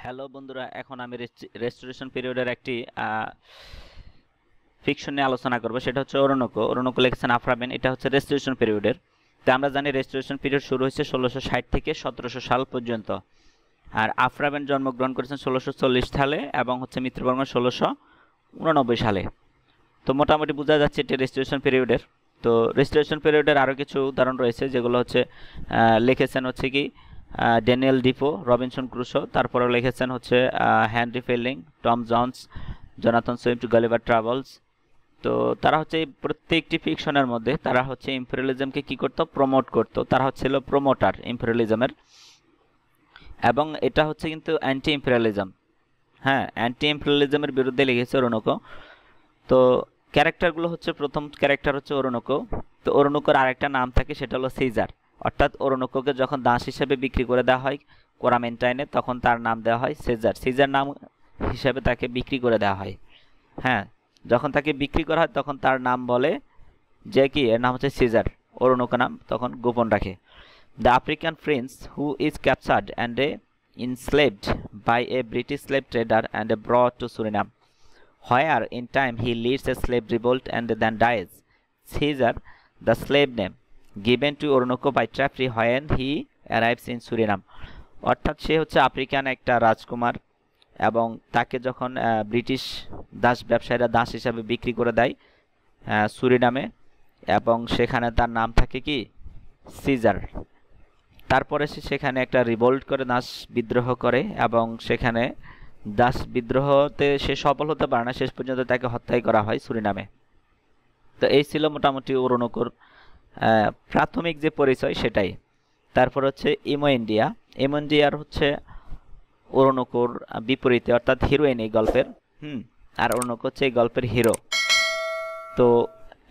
Hello বন্ধুরা, এখন আমি রেস্টোরেশন পিরিয়ডের একটি ফিকশন নিয়ে আলোচনা করব। সেটা হচ্ছে অরুণোকো। অরুণোকো লিখেছেন আফরাবেন। এটা হচ্ছে রেস্টোরেশন পিরিয়ডের। তো আমরা জানি রেস্টোরেশন পিরিয়ড শুরু হয়েছে 1660 থেকে 1700 সাল পর্যন্ত। আর আফরাবেন জন্মগ্রহণ করেছেন 1640 সালে এবং হচ্ছে মৃত্যুবরণ 1689 সালে। তো মোটামুটি বোঝা যাচ্ছে এটি রেস্টোরেশন পিরিয়ডের। তো রেস্টোরেশন পিরিয়ডের আরও কিছু উদাহরণ রয়েছে, যেগুলো হচ্ছে লিখেছেন হচ্ছে কি ড্যানিয়েল ডিফো, রবিনসন ক্রুসো, তারপরে লিখেছেন হচ্ছে Henry Fielding, Tom Jones, Jonathan Swift, Gulliver travels. তো তারা হচ্ছে এই প্রত্যেকটি ফিকশনের মধ্যে তারা হচ্ছে ইম্পেরিয়ালিজমকে কি করতো, প্রমোট করতো। তারা হচ্ছিল প্রমোটার ইম্পেরিয়ালিজমের, এবং এটা হচ্ছে কিন্তু অ্যান্টি ইম্পেরিয়ালিজম। হ্যাঁ, অ্যান্টি ইম্পেরিয়ালিজমের বিরুদ্ধে লিখেছে অরুণোকো। তো ক্যারেক্টারগুলো হচ্ছে, প্রথম ক্যারেক্টার হচ্ছে অরুণোকো। তো অরুণোকোর আরেকটা নাম থাকে, সেটা হলো সিজার। অর্থাৎ অরুণোকোকে যখন দাস হিসেবে বিক্রি করে দেওয়া হয় কোরামেন্টাইনে, তখন তার নাম দেওয়া হয় সিজার। সিজার নাম হিসেবে তাকে বিক্রি করে দেওয়া হয়। হ্যাঁ, যখন তাকে বিক্রি করা হয় তখন তার নাম বলে যে কি, এর নাম হচ্ছে সিজার। অরুণোকো নাম তখন গোপন রাখে। The African Prince who is captured and enslaved by a British slave trader and brought to Suriname, where in time he leads a slave revolt and then dies. Caesar, the slave name given to Oroonoko by Traffry when he arrives in Suriname. অর্থাৎ সে হচ্ছে African একটা রাজকুমার, এবং তাকে যখন British Das ব্যবসায়ীরা দাস হিসাবে বিক্রি করে দেয় সুরিনামে, এবং সেখানে তার নাম থাকে কি সিজার। তারপরে সে সেখানে একটা রিভোল্ট করে, দাস বিদ্রোহ করে, এবং সেখানে দাস বিদ্রোহতে সে সফল হতে পারে না, শেষ পর্যন্ত তাকে হত্যাই করা হয় সুরিনামে। তো এই ছিল মোটামুটি অরুণোকোর প্রাথমিক যে পরিচয় সেটাই। তারপর হচ্ছে ইমো ইন্ডিয়া। ইমো ইন্ডিয়ার হচ্ছে অরুণোকোর বিপরীতে, অর্থাৎ হিরোইন এই গল্পের। আর অরুণোকো হচ্ছে এই গল্পের হিরো। তো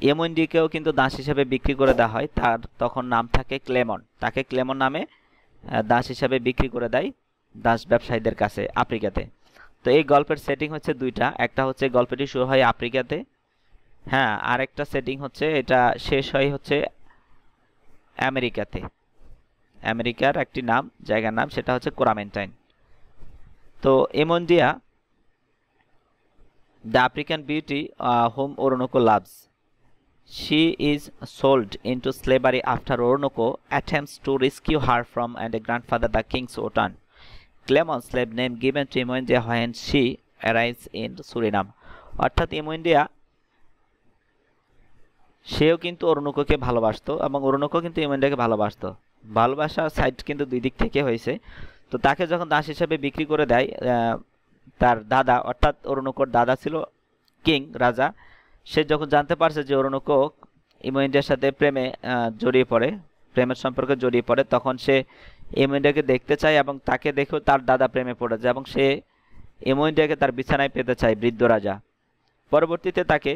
ইমো ইন্ডিয়াকেও কিন্তু দাস হিসাবে বিক্রি করে দেওয়া হয়। তার তখন নাম থাকে ক্লেমন। তাকে ক্লেমন নামে দাস হিসাবে বিক্রি করে দেয় দাস ব্যবসায়ীদের কাছে আফ্রিকাতে। তো এই গল্পের সেটিং হচ্ছে দুইটা। একটা হচ্ছে গল্পটি শুরু হয় আফ্রিকাতে, হ্যাঁ, আর একটা সেটিং হচ্ছে এটা শেষ হয় হচ্ছে আমেরিকাতে। আমেরিকার একটি নাম, জায়গার নাম, সেটা হচ্ছে কোরামেন্টাইন। তো Imoinda, the African beauty whom Oroonoko loves, she is sold into slavery after Oroonoko attempts to rescue her from and grandfather the king's Otan, Clemon's slave name given to Imondia when she arrives in Suriname. অর্থাৎ ইমোন্ডিয়া সেও কিন্তু অরুণোকোকে ভালোবাসতো, এবং অরুণোকো কিন্তু ইমোন্ডিয়াকে ভালোবাসতো। ভালোবাসার side কিন্তু দুই দিক থেকে হয়েছে। তো তাকে যখন দাস হিসেবে বিক্রি করে দেয় তার দাদা, অর্থাৎ অরুণোকোর দাদা ছিল কিং, রাজা। সে যখন জানতে পারছে যে অরুণোকো ইমোন্ডিয়ার সাথে প্রেমে জড়িয়ে পড়ে, প্রেমের সম্পর্কে জড়িয়ে পড়ে, তখন সে ইমোন্ডিয়াকে দেখতে চায়, এবং তাকে দেখেও তার দাদা প্রেমে পড়ে যায়, এবং সে ইমোন্ডিয়াকে তার বিছানায় পেতে চায়, বৃদ্ধ রাজা। পরবর্তীতে তাকে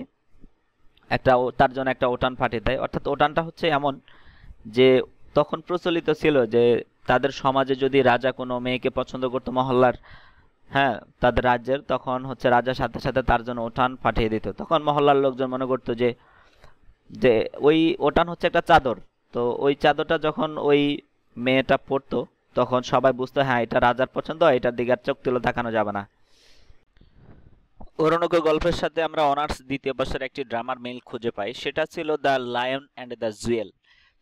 তার জন্য একটা ওটান পাঠিয়ে দেয়। অর্থাৎ ওটানটা হচ্ছে এমন যে তখন প্রচলিত ছিল যে তাদের সমাজে যদি রাজা কোনো মেয়েকে পছন্দ করতো মহল্লার, হ্যাঁ, তাদের রাজ্যের, তখন হচ্ছে রাজার সাথে সাথে তার জন্য ওটান পাঠিয়ে দিত। তখন মহল্লার লোকজন মনে করতো যে যে ওই ওটান হচ্ছে একটা চাদর। তো ওই চাদরটা যখন ওই মেয়েটা পরতো, তখন সবাই বুঝতো হ্যাঁ এটা রাজার পছন্দ, এটার দিকে আর চোখ তুলে তাকানো যাবে না। অরুণোকো গল্পের সাথে আমরা অনার্স দ্বিতীয় বর্ষের একটি ড্রামার মিল খুঁজে পাই, সেটা ছিল the lion and the Jewel.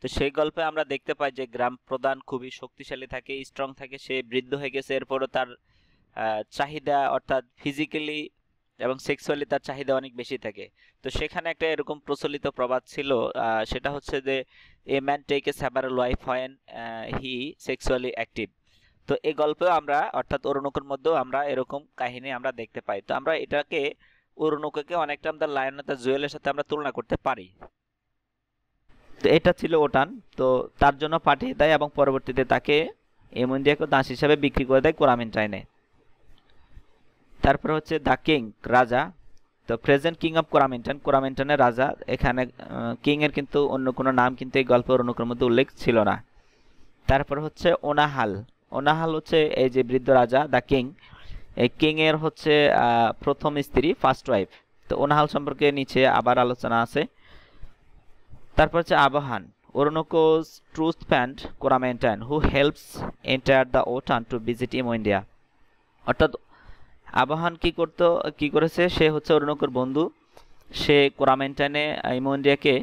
তো সেই গল্পে আমরা দেখতে পাই যে গ্রাম প্রধান খুবই শক্তিশালী থাকে, স্ট্রং থাকে। সে বৃদ্ধ হয়ে গেছে, এরপরও তার চাহিদা, অর্থাৎ ফিজিক্যালি এবং সেক্সুয়ালি তার চাহিদা অনেক বেশি থাকে। তো সেখানে একটা এরকম প্রচলিত প্রবাদ ছিল, সেটা হচ্ছে যে a man take a several wife when he sexually active. তো এই গল্পেও আমরা, অর্থাৎ অরুণোকোর মধ্যেও আমরা এরকম কাহিনী আমরা দেখতে পাই। তো আমরা এটাকে অরুণোকোকে অনেকটা আমরা লায়ন দ্য জুয়েলের সাথে আমরা তুলনা করতে পারি। তো এটা ছিল ওটান। তো তার জন্য পাঠিয়ে দেয়, এবং পরবর্তীতে তাকে ইমোন্ডিয়াকে দাস হিসাবে বিক্রি করে দেয় কোরামেন্টাইনে। তারপর হচ্ছে দ্য কিং, রাজা। তো প্রেজেন্ট কিং অফ কোরামেন্টাইন, কোরামেন্টাইনের রাজা। এখানে কিং এর কিন্তু অন্য কোনো নাম কিন্তু এই গল্পে অরুণোকোর মধ্যে উল্লেখ ছিল না। তারপর হচ্ছে ওনাহাল। ওনাহাল হচ্ছে এই যে বৃদ্ধ রাজা, দ্য কিং, এই কিং এর হচ্ছে প্রথম স্ত্রী, ফার্স্ট ওয়াইফ। তো ওনাহাল সম্পর্কে নিচে আবার আলোচনা আছে। তারপর হচ্ছে আবাহান, অরুণোকো's truth friend Coramentan, who helps enter the Otan to visit Imo India. অর্থাৎ আবাহন কি করেছে, সে হচ্ছে অরুণকর বন্ধু, সে কোরামেন্টানে ইমন্ডিয়াকে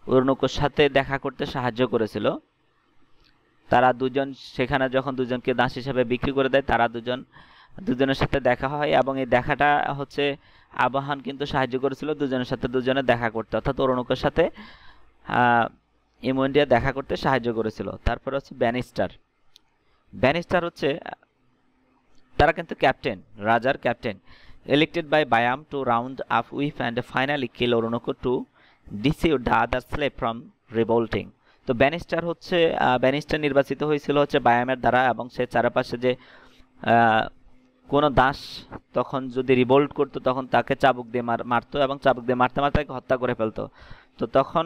অরুণকর সাথে দেখা করতে সাহায্য করেছিল। তারা দুজন সেখানে যখন দুজনকে দাস হিসেবে বিক্রি করে দেয়, তারা দুজনের সাথে দেখা হয়, এবং এই দেখাটা হচ্ছে আবাহন কিন্তু সাহায্য করেছিল দুজনের সাথে দুজনে দেখা করতে, অর্থাৎ অরুণকের সাথে ইমন্ডিয়া দেখা করতে সাহায্য করেছিল। তারপর হচ্ছে ব্যানিস্টার হচ্ছে তারা কিন্তু ক্যাপ্টেন, রাজার captain, elected by Bayam to round up with and finally kill Oroonoko to deceive the other slave from revolting. তো ব্যানিস্টার নির্বাচিত হয়েছিল হচ্ছে বায়ামের দ্বারা, এবং সে চারপাশে যে কোনো দাস তখন যদি রিভোল্ট করতো তখন তাকে চাবুক দিয়ে মারতো, এবং চাবুক দিয়ে মারতে মারতে তাকে হত্যা করে ফেলতো। তো তখন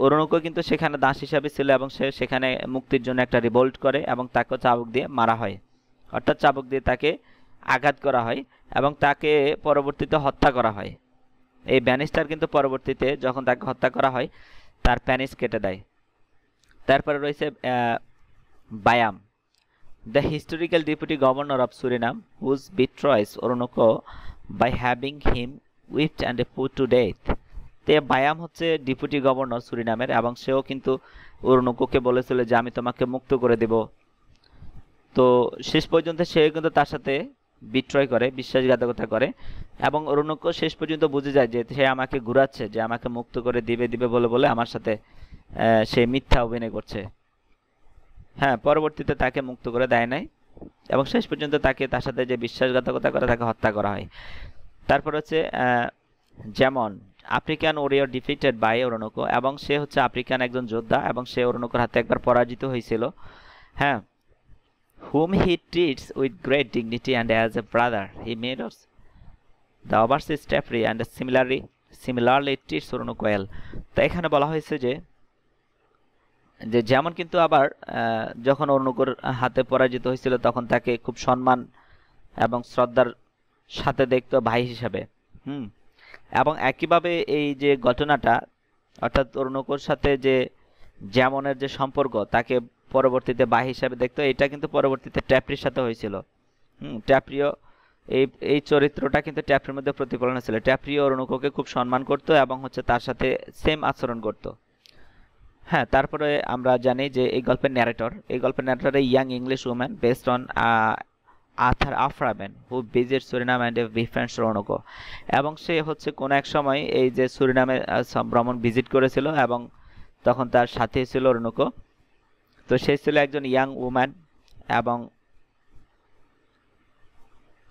অরুণকও কিন্তু সেখানে দাস হিসাবে ছিল, এবং সে সেখানে মুক্তির জন্য একটা রিভোল্ট করে, এবং তাকেও চাবুক দিয়ে মারা হয়, অর্থাৎ চাবুক দিয়ে তাকে আঘাত করা হয় এবং তাকে পরবর্তীতে হত্যা করা হয়। এই ব্যানিস্টার কিন্তু পরবর্তীতে যখন তাকে হত্যা করা হয় তার প্যানিস কেটে দেয়। তারপরে রয়েছে Byam, the historical deputy governor of Surinam, whose betrays Oroonoko by having him whipped and put to death. তে বায়াম হচ্ছে ডেপুটি গভর্নর সুরিনামের, এবং সেও কিন্তু অরুণকোকে বলেছিল যে আমি তোমাকে মুক্ত করে দেব। তো শেষ পর্যন্ত সে কিন্তু তার সাথে বিট্রয় করে, বিশ্বাসঘাতকতা করে, এবং অরুণকো শেষ পর্যন্ত বুঝে যায় যে সে আমাকে ঘুরাচ্ছে, যে আমাকে মুক্ত করে দিবে বলে বলে আমার সাথে সে মিথ্যা অভিনয় করছে। হ্যাঁ, পরবর্তীতে তাকে মুক্ত করে দেয় নাই, এবং শেষ পর্যন্ত তার সাথে যে বিশ্বাসঘাতকতা করে তাকে হত্যা করা হয়। তারপর হচ্ছে যেমন আফ্রিকান ওরিয়র ডিফিটেড বাই অরুণকো, এবং সে হচ্ছে আফ্রিকান একজন যোদ্ধা, এবং সে অরুণকোর হাতে একবার পরাজিত হয়েছিল। হ্যাঁ, whom he treats with great dignity and as a brother he mirrors the overseas Tafsir and similarly treats Oroonoko well. তো এখানে বলা হয়েছে যে যেমন কিন্তু আবার যখন অরুণকোর হাতে পরাজিত হয়েছিল তখন তাকে খুব সম্মান এবং শ্রদ্ধার সাথে দেখতো ভাই হিসাবে। এবং একইভাবে এই যে ঘটনাটা, অর্থাৎ অরুণকোর সাথে যে যেমনের যে সম্পর্ক, তাকে পরবর্তীতে ভাই হিসাবে দেখতো, এটা কিন্তু পরবর্তীতে ট্যাপ্রির সাথে হয়েছিল। ট্যাপ্রিও এই চরিত্রটা কিন্তু ট্যাপ্রির মধ্যে প্রতিফলন হয়েছিল। ট্যাপ্রিও অরুণকোকে খুব সম্মান করতো এবং হচ্ছে তার সাথে সেম আচরণ করতো। হ্যাঁ, তারপরে আমরা জানি যে এই গল্পের narrator young English woman based on author Aphra Behn who visit Surinam and befriends Oroonoko, এবং সে হচ্ছে কোনো এক সময় এই যে সুরিনামে ভ্রমণ ভিজিট করেছিল, এবং তখন তার সাথে ছিল অরুণকো। তো সে ছিল একজন ইয়াং উম্যান, এবং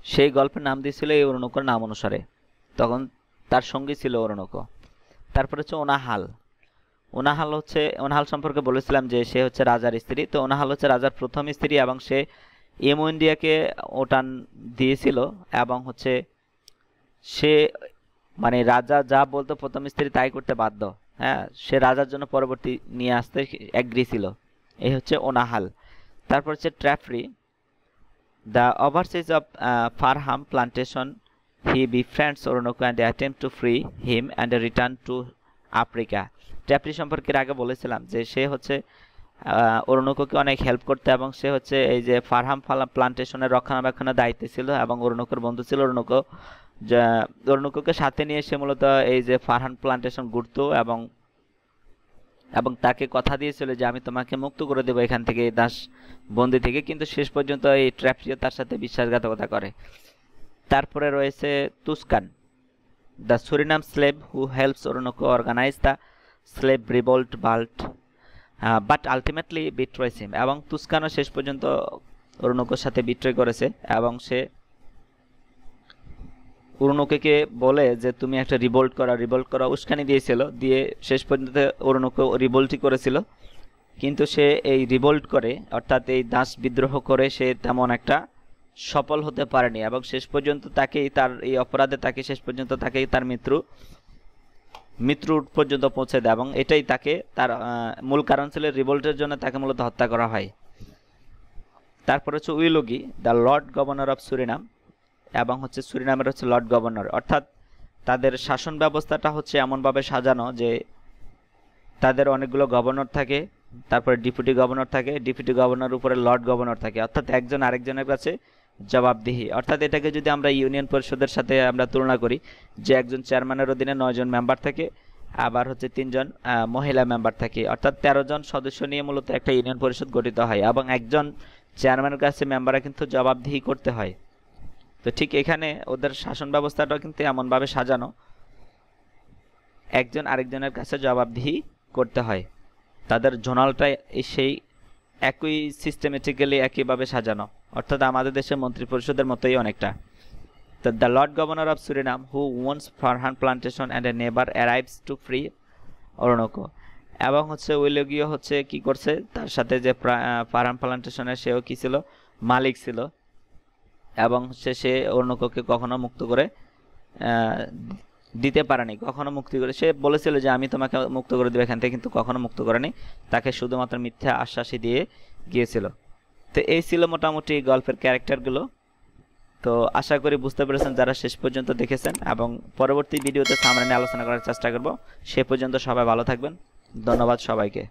সেই গল্পের নাম দিয়েছিল এই অরুণকোর নাম অনুসারে। তখন তার সঙ্গী ছিল অরুণকো। তারপর হচ্ছে ওনাহাল সম্পর্কে বলেছিলাম যে সে হচ্ছে রাজার স্ত্রী। তো ওনাহাল হচ্ছে রাজার প্রথম স্ত্রী, এবং সে ইমন্ডিয়াকে ওটান দিয়েছিল, এবং হচ্ছে সে মানে রাজা যা বলতো প্রথম স্ত্রী তাই করতে বাধ্য। হ্যাঁ, সে রাজার জন্য পরবর্তী নিয়ে আসতে এগ্রি ছিল। এই হচ্ছে ওনাহাল। তারপর হচ্ছে Trefry, the overseer of Parham plantation he befriends Oroonoko and attempt to free him and return to Africa. Trefry সম্পর্কে আগে বলেছিলাম যে সে হচ্ছে অরুণকোকে অনেক হেল্প করতে, এবং সে হচ্ছে এই যে ফারহাম প্লান্টেশনের রক্ষণাবেক্ষণের দায়িত্বে ছিল, এবং অরুণকোর বন্ধু ছিল। অরুণকোকে সাথে নিয়ে সে মূলত এই যে ফারহাম প্লান্টেশন ঘুরতো, এবং তাকে কথা দিয়েছিল যে আমি তোমাকে মুক্ত করে দেবো এখান থেকে, দাস বন্দি থেকে, কিন্তু শেষ পর্যন্ত এই ট্র্যাফরিও তার সাথে বিশ্বাসঘাতকতা করে। তারপরে রয়েছে Tuscan, the Surinam slave who helps Oroonoko organise the slave revolt but ultimately betrays him, এবং তুস্কানও শেষ পর্যন্ত অরুণকোর সাথে বিট্রয় করেছে, এবং সে অরুণকোকে বলে যে তুমি একটা রিভোল্ট করা উস্কানি দিয়েছিল, দিয়ে শেষ পর্যন্ত অরুণকো রিভোল্টই করেছিল, কিন্তু সে এই রিভোল্ট করে, অর্থাৎ এই দাস বিদ্রোহ করে সে তেমন একটা সফল হতে পারেনি, এবং শেষ পর্যন্ত তাকেই তার এই অপরাধে তাকেই তার মৃত্যুর পর্যন্ত পৌঁছে দেয়, এবং এটাই তাকে তার মূল কারণ ছিল রিভোল্টের জন্য তাকে মূলত হত্যা করা হয়। তারপর হচ্ছে Willoughby, the lord governor of Surinam, এবং হচ্ছে সুরিনামের হচ্ছে লর্ড গভর্নর, অর্থাৎ তাদের শাসন ব্যবস্থাটা হচ্ছে এমনভাবে সাজানো যে তাদের অনেকগুলো গভর্নর থাকে, তারপরে ডেপুটি গভর্নর থাকে, ডেপুটি গভর্নর উপরে লর্ড গভর্নর থাকে, অর্থাৎ একজন আরেকজনের কাছে জবাবদিহি, অর্থাৎ এটাকে যদি আমরা ইউনিয়ন পরিষদের সাথে আমরা তুলনা করি, যে একজন চেয়ারম্যানের অধীনে 9 জন মেম্বার থাকে, আবার হচ্ছে 3 জন মহিলা মেম্বার থাকে, অর্থাৎ 13 জন সদস্য নিয়ে মূলত একটা ইউনিয়ন পরিষদ গঠিত হয় এবং একজন চেয়ারম্যানের কাছে মেম্বাররা কিন্তু জবাবদিহি করতে হয়। তো ঠিক এখানে ওদের শাসন ব্যবস্থাটাও কিন্তু এমনভাবে সাজানো, একজন আরেকজনের কাছে জবাবদিহি করতে হয়। তাদের জোনালটা সেই একই সিস্টেমেটিক্যালি একইভাবে সাজানো, অর্থাৎ আমাদের দেশের মন্ত্রী পরিষদের মতোই অনেকটা। The Lord Governor of Suriname, who owns Farhan Plantation and a neighbor, arrives to free Oroonoko. এবং হচ্ছে ওই লোকীয় হচ্ছে কি করছে, তার সাথে যে ফারহান প্লান্টেশনের সেও কি ছিল, মালিক ছিল, এবং হচ্ছে সে অরুণোকোকে কখনো মুক্ত করে দিতে পারেনি, কখনো মুক্তি করে সে বলেছিল যে আমি তোমাকে মুক্ত করে দেবো এখান থেকে, কিন্তু কখনো মুক্ত করেনি, তাকে শুধুমাত্র মিথ্যা আশ্বাসই দিয়ে গিয়েছিল। তো এই ছিল মোটামুটি গল্পের ক্যারেক্টারগুলো। তো আশা করি বুঝতে পেরেছেন যারা শেষ পর্যন্ত দেখেছেন, এবং পরবর্তী ভিডিওতে সামনে নিয়ে আলোচনা করার চেষ্টা করব। সে পর্যন্ত সবাই ভালো থাকবেন, ধন্যবাদ সবাইকে।